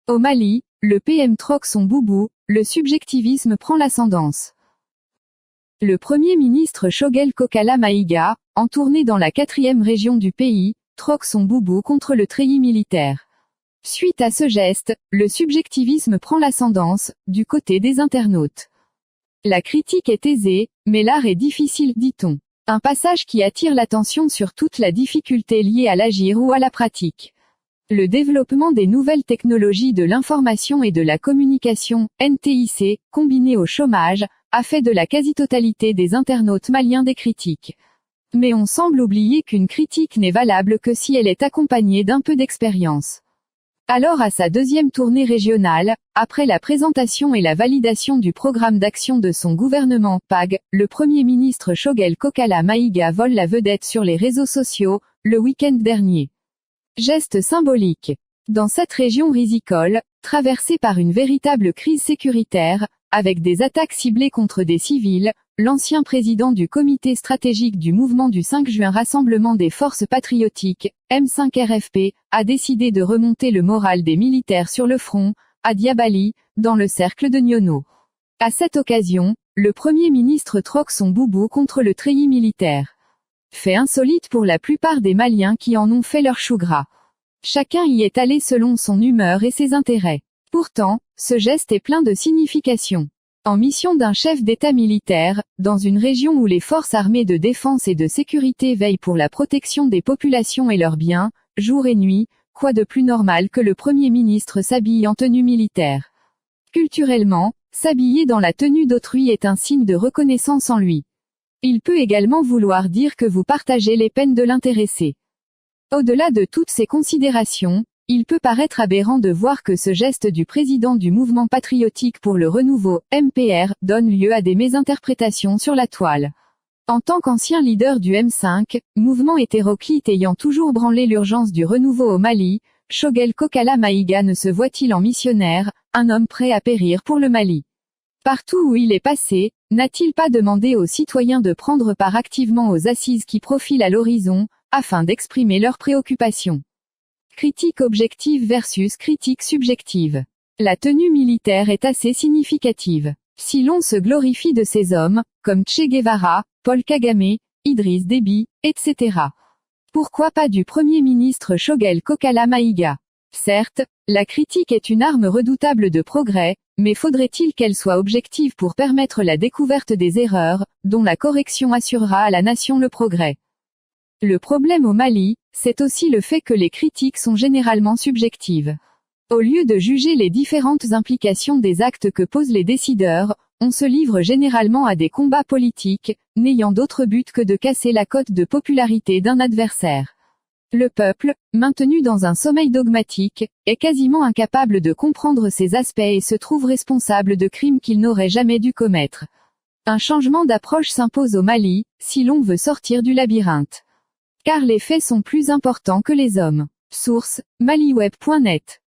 Au Mali, le PM troque son boubou, le subjectivisme prend l'ascendance. Le Premier ministre Choguel Kokala Maïga, en tournée dans la 4e région du pays, troque son boubou contre le treillis militaire. Suite à ce geste, le subjectivisme prend l'ascendance, du côté des internautes. La critique est aisée, mais l'art est difficile, dit-on. Un passage qui attire l'attention sur toute la difficulté liée à l'agir ou à la pratique. Le développement des nouvelles technologies de l'information et de la communication, NTIC, combiné au chômage, a fait de la quasi-totalité des internautes maliens des critiques. Mais on semble oublier qu'une critique n'est valable que si elle est accompagnée d'un peu d'expérience. Alors à sa 2e tournée régionale, après la présentation et la validation du programme d'action de son gouvernement PAG, le Premier ministre Choguel Kokala Maïga vole la vedette sur les réseaux sociaux, le week-end dernier. Geste symbolique. Dans cette région risicole, traversée par une véritable crise sécuritaire, avec des attaques ciblées contre des civils, l'ancien président du comité stratégique du mouvement du 5 juin Rassemblement des forces patriotiques, M5RFP, a décidé de remonter le moral des militaires sur le front, à Diabali, dans le cercle de Nyono. À cette occasion, le Premier ministre troque son boubou contre le treillis militaire. Fait insolite pour la plupart des Maliens qui en ont fait leur chou gras. Chacun y est allé selon son humeur et ses intérêts. Pourtant, ce geste est plein de signification. En mission d'un chef d'État militaire, dans une région où les forces armées de défense et de sécurité veillent pour la protection des populations et leurs biens, jour et nuit, quoi de plus normal que le Premier ministre s'habille en tenue militaire. Culturellement, s'habiller dans la tenue d'autrui est un signe de reconnaissance en lui. Il peut également vouloir dire que vous partagez les peines de l'intéressé. Au-delà de toutes ces considérations, il peut paraître aberrant de voir que ce geste du président du mouvement patriotique pour le renouveau, MPR, donne lieu à des mésinterprétations sur la toile. En tant qu'ancien leader du M5, mouvement hétéroclite ayant toujours branlé l'urgence du renouveau au Mali, Choguel Kokala Maïga ne se voit-il en missionnaire, un homme prêt à périr pour le Mali? Partout où il est passé, n'a-t-il pas demandé aux citoyens de prendre part activement aux assises qui profilent à l'horizon, afin d'exprimer leurs préoccupations? Critique objective versus critique subjective. La tenue militaire est assez significative. Si l'on se glorifie de ces hommes, comme Che Guevara, Paul Kagame, Idriss Déby, etc. Pourquoi pas du Premier ministre Choguel Kokala Maïga? Certes, la critique est une arme redoutable de progrès, mais faudrait-il qu'elle soit objective pour permettre la découverte des erreurs, dont la correction assurera à la nation le progrès? Le problème au Mali, c'est aussi le fait que les critiques sont généralement subjectives. Au lieu de juger les différentes implications des actes que posent les décideurs, on se livre généralement à des combats politiques, n'ayant d'autre but que de casser la cote de popularité d'un adversaire. Le peuple, maintenu dans un sommeil dogmatique, est quasiment incapable de comprendre ces aspects et se trouve responsable de crimes qu'il n'aurait jamais dû commettre. Un changement d'approche s'impose au Mali, si l'on veut sortir du labyrinthe. Car les faits sont plus importants que les hommes. Source, maliweb.net